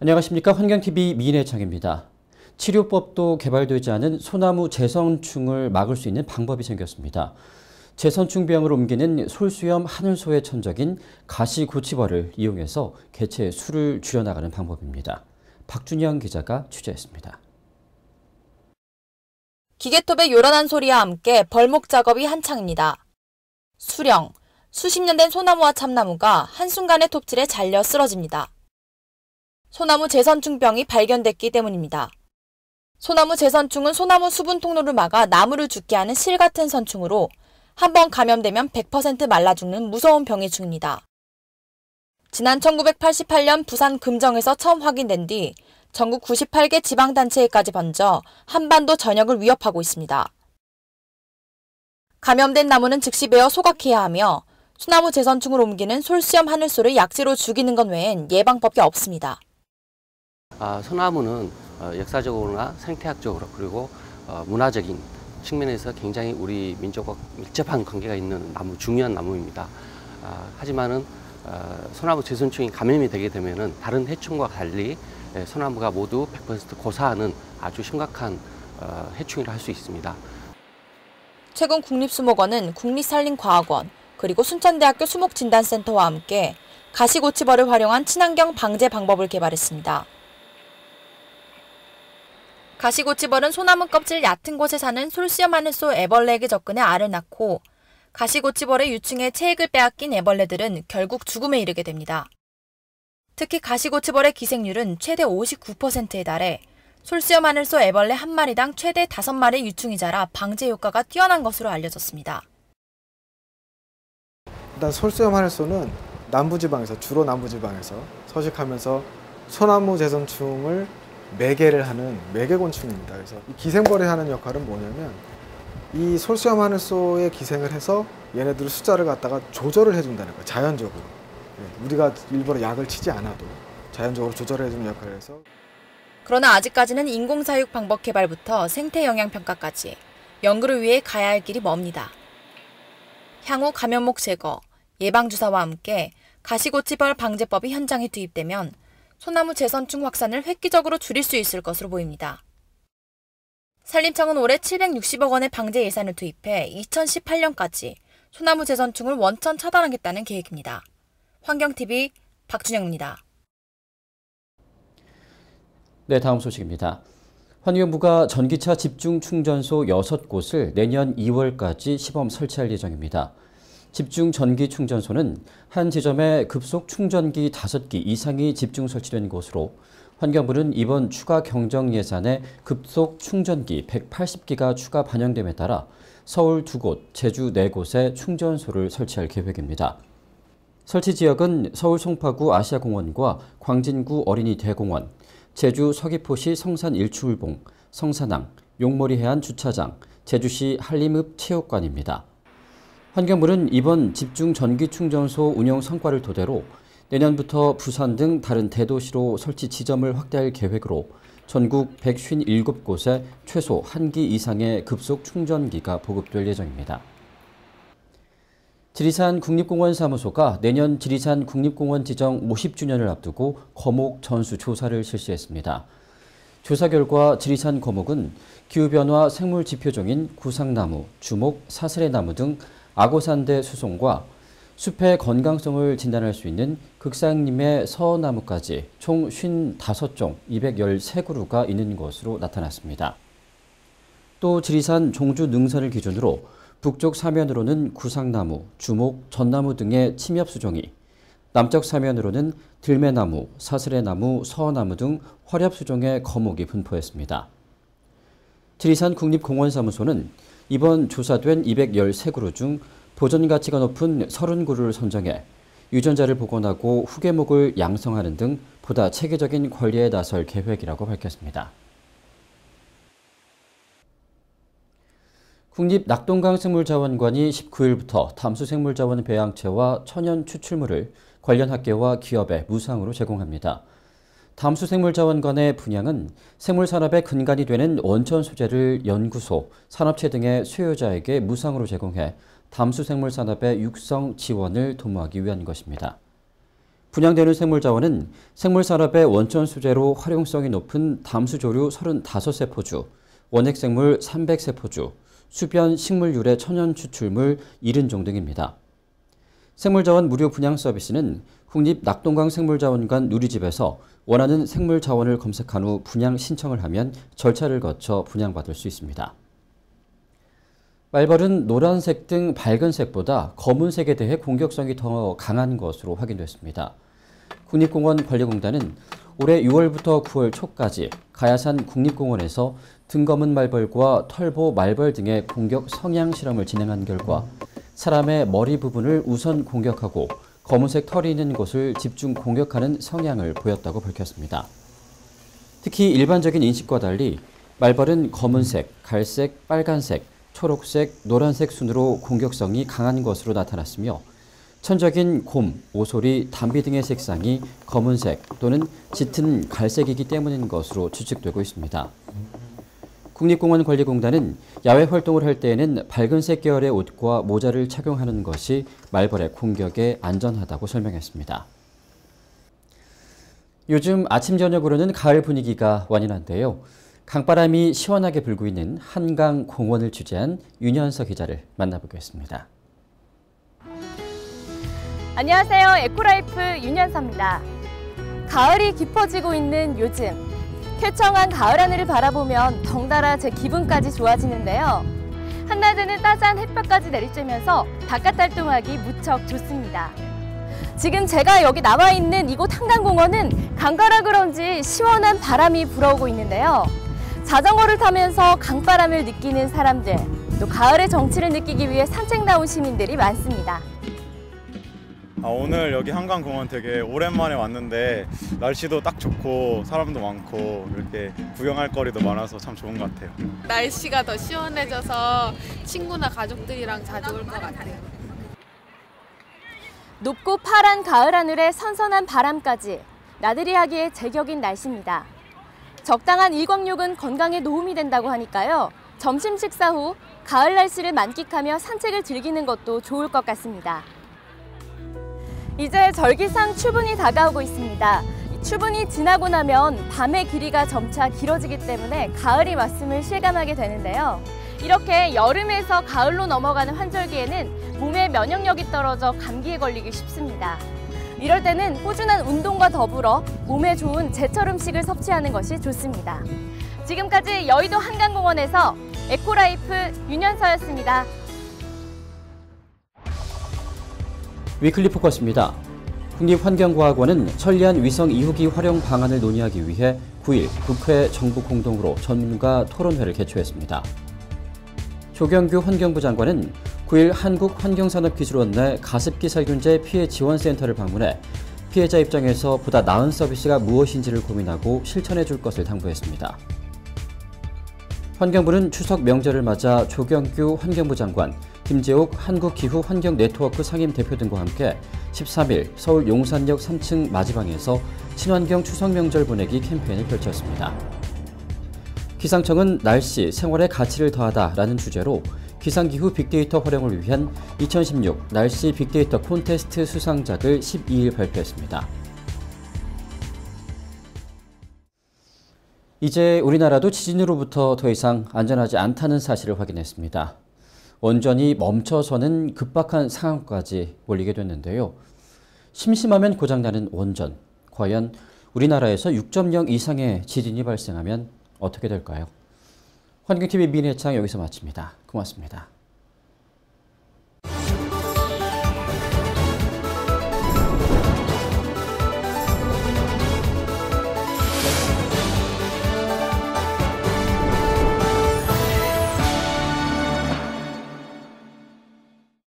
안녕하십니까. 환경TV 미인혜창입니다. 치료법도 개발되지 않은 소나무 재선충을 막을 수 있는 방법이 생겼습니다. 재선충병을 옮기는 솔수염 하늘소의 천적인 가시고치벌을 이용해서 개체의 수를 줄여나가는 방법입니다. 박준영 기자가 취재했습니다. 기계톱의 요란한 소리와 함께 벌목 작업이 한창입니다. 수령, 수십 년 된 소나무와 참나무가 한순간에 톱질에 잘려 쓰러집니다. 소나무 재선충병이 발견됐기 때문입니다. 소나무 재선충은 소나무 수분 통로를 막아 나무를 죽게 하는 실 같은 선충으로 한번 감염되면 100% 말라 죽는 무서운 병이충입니다. 지난 1988년 부산 금정에서 처음 확인된 뒤 전국 98개 지방단체에까지 번져 한반도 전역을 위협하고 있습니다. 감염된 나무는 즉시 베어 소각해야 하며 소나무 재선충을 옮기는 솔수염 하늘소를 약재로 죽이는 것 외엔 예방법이 없습니다. 소나무는 역사적으로나 생태학적으로 그리고 문화적인 측면에서 굉장히 우리 민족과 밀접한 관계가 있는 중요한 나무입니다. 하지만은 소나무 재선충이 감염이 되게 되면은 다른 해충과 달리 소나무가 모두 100% 고사하는 아주 심각한 해충이라 할 수 있습니다. 최근 국립수목원은 국립산림과학원 그리고 순천대학교 수목진단센터와 함께 가시고치벌을 활용한 친환경 방제 방법을 개발했습니다. 가시고치벌은 소나무 껍질 얕은 곳에 사는 솔수염 하늘소 애벌레에게 접근해 알을 낳고 가시고치벌의 유충에 체액을 빼앗긴 애벌레들은 결국 죽음에 이르게 됩니다. 특히 가시고치벌의 기생률은 최대 59%에 달해 솔수염 하늘소 애벌레 한 마리당 최대 5마리 유충이 자라 방제 효과가 뛰어난 것으로 알려졌습니다. 일단 솔수염 하늘소는 주로 남부지방에서 서식하면서 소나무 재선충을 매개를 하는 매개곤충입니다. 그래서 이 기생벌이 하는 역할은 뭐냐면 이 솔수염 하늘소에 기생을 해서 얘네들의 숫자를 갖다가 조절을 해준다는 거예요. 자연적으로. 우리가 일부러 약을 치지 않아도 자연적으로 조절해주는 역할을 해서. 그러나 아직까지는 인공사육 방법 개발부터 생태 영향 평가까지 연구를 위해 가야 할 길이 멉니다. 향후 감염목 제거, 예방주사와 함께 가시고치벌 방제법이 현장에 투입되면 소나무 재선충 확산을 획기적으로 줄일 수 있을 것으로 보입니다. 산림청은 올해 760억 원의 방제 예산을 투입해 2018년까지 소나무 재선충을 원천 차단하겠다는 계획입니다. 환경TV 박준영입니다. 네, 다음 소식입니다. 환경부가 전기차 집중 충전소 6곳을 내년 2월까지 시범 설치할 예정입니다. 집중 전기 충전소는 한 지점에 급속 충전기 5기 이상이 집중 설치된 곳으로 환경부는 이번 추가 경정 예산에 급속 충전기 180기가 추가 반영됨에 따라 서울 2곳, 제주 4곳에 충전소를 설치할 계획입니다. 설치 지역은 서울 송파구 아시아공원과 광진구 어린이대공원, 제주 서귀포시 성산 일출봉, 성산항, 용머리 해안 주차장, 제주시 한림읍 체육관입니다. 환경부는 이번 집중 전기 충전소 운영 성과를 토대로 내년부터 부산 등 다른 대도시로 설치 지점을 확대할 계획으로 전국 157곳에 최소 1기 이상의 급속 충전기가 보급될 예정입니다. 지리산 국립공원 사무소가 내년 지리산 국립공원 지정 50주년을 앞두고 거목 전수 조사를 실시했습니다. 조사 결과 지리산 거목은 기후변화 생물 지표종인 구상나무, 주목, 사슬의나무 등 악어산대 수송과 숲의 건강성을 진단할 수 있는 극상림의 서나무까지 총 55종 213그루가 있는 것으로 나타났습니다. 또 지리산 종주 능선을 기준으로 북쪽 사면으로는 구상나무, 주목, 전나무 등의 침엽수종이, 남쪽 사면으로는 들매나무, 사슬의나무, 서나무 등 화렵수종의 거목이 분포했습니다. 지리산 국립공원사무소는 이번 조사된 213그루 중 보존가치가 높은 30그루를 선정해 유전자를 복원하고 후계목을 양성하는 등 보다 체계적인 관리에 나설 계획이라고 밝혔습니다. 국립낙동강생물자원관이 19일부터 담수생물자원 배양체와 천연 추출물을 관련 학계와 기업에 무상으로 제공합니다. 담수생물자원관의 분양은 생물산업의 근간이 되는 원천 소재를 연구소, 산업체 등의 수요자에게 무상으로 제공해 담수생물산업의 육성 지원을 도모하기 위한 것입니다. 분양되는 생물자원은 생물산업의 원천 소재로 활용성이 높은 담수조류 35세포주, 원핵생물 300세포주, 수변 식물유래 천연 추출물 70종 등입니다. 생물자원 무료 분양 서비스는 국립낙동강 생물자원관 누리집에서 원하는 생물자원을 검색한 후 분양 신청을 하면 절차를 거쳐 분양받을 수 있습니다. 말벌은 노란색 등 밝은 색보다 검은색에 대해 공격성이 더 강한 것으로 확인됐습니다. 국립공원관리공단은 올해 6월부터 9월 초까지 가야산 국립공원에서 등검은 말벌과 털보 말벌 등의 공격 성향 실험을 진행한 결과 사람의 머리 부분을 우선 공격하고 검은색 털이 있는 곳을 집중 공격하는 성향을 보였다고 밝혔습니다. 특히 일반적인 인식과 달리 말벌은 검은색, 갈색, 빨간색, 초록색, 노란색 순으로 공격성이 강한 것으로 나타났으며 천적인 곰, 오소리, 담비 등의 색상이 검은색 또는 짙은 갈색이기 때문인 것으로 추측되고 있습니다. 국립공원관리공단은 야외 활동을 할 때에는 밝은색 계열의 옷과 모자를 착용하는 것이 말벌의 공격에 안전하다고 설명했습니다. 요즘 아침 저녁으로는 가을 분위기가 완연한데요. 강바람이 시원하게 불고 있는 한강공원을 취재한 윤현서 기자를 만나보겠습니다. 안녕하세요. 에코라이프 윤현서입니다. 가을이 깊어지고 있는 요즘 쾌청한 가을 하늘을 바라보면 덩달아 제 기분까지 좋아지는데요. 한낮에는 따스한 햇볕까지 내리쬐면서 바깥 활동하기 무척 좋습니다. 지금 제가 여기 나와 있는 이곳 한강공원은 강가라 그런지 시원한 바람이 불어오고 있는데요. 자전거를 타면서 강바람을 느끼는 사람들, 또 가을의 정취를 느끼기 위해 산책 나온 시민들이 많습니다. 오늘 여기 한강공원 되게 오랜만에 왔는데 날씨도 딱 좋고 사람도 많고 이렇게 구경할 거리도 많아서 참 좋은 것 같아요. 날씨가 더 시원해져서 친구나 가족들이랑 자주 올 것 같아요. 높고 파란 가을 하늘에 선선한 바람까지 나들이 하기에 제격인 날씨입니다. 적당한 일광욕은 건강에 도움이 된다고 하니까요. 점심 식사 후 가을 날씨를 만끽하며 산책을 즐기는 것도 좋을 것 같습니다. 이제 절기상 추분이 다가오고 있습니다. 추분이 지나고 나면 밤의 길이가 점차 길어지기 때문에 가을이 왔음을 실감하게 되는데요. 이렇게 여름에서 가을로 넘어가는 환절기에는 몸의 면역력이 떨어져 감기에 걸리기 쉽습니다. 이럴 때는 꾸준한 운동과 더불어 몸에 좋은 제철 음식을 섭취하는 것이 좋습니다. 지금까지 여의도 한강공원에서 에코라이프 윤현서였습니다. 위클리 포커스입니다. 국립환경과학원은 천리안 위성 2호기 활용 방안을 논의하기 위해 9일 국회 정부 공동으로 전문가 토론회를 개최했습니다. 조경규 환경부 장관은 9일 한국환경산업기술원 내 가습기 살균제 피해 지원센터를 방문해 피해자 입장에서 보다 나은 서비스가 무엇인지를 고민하고 실천해 줄 것을 당부했습니다. 환경부는 추석 명절을 맞아 조경규 환경부 장관, 김재욱 한국기후환경네트워크 상임대표 등과 함께 13일 서울 용산역 3층 마지방에서 친환경 추석 명절 보내기 캠페인을 펼쳤습니다. 기상청은 날씨, 생활의 가치를 더하다라는 주제로 기상기후 빅데이터 활용을 위한 2016 날씨 빅데이터 콘테스트 수상작을 12일 발표했습니다. 이제 우리나라도 지진으로부터 더 이상 안전하지 않다는 사실을 확인했습니다. 원전이 멈춰서는 급박한 상황까지 몰리게 됐는데요. 심심하면 고장나는 원전. 과연 우리나라에서 6.0 이상의 지진이 발생하면 어떻게 될까요? 환경TV 민혜창 여기서 마칩니다. 고맙습니다.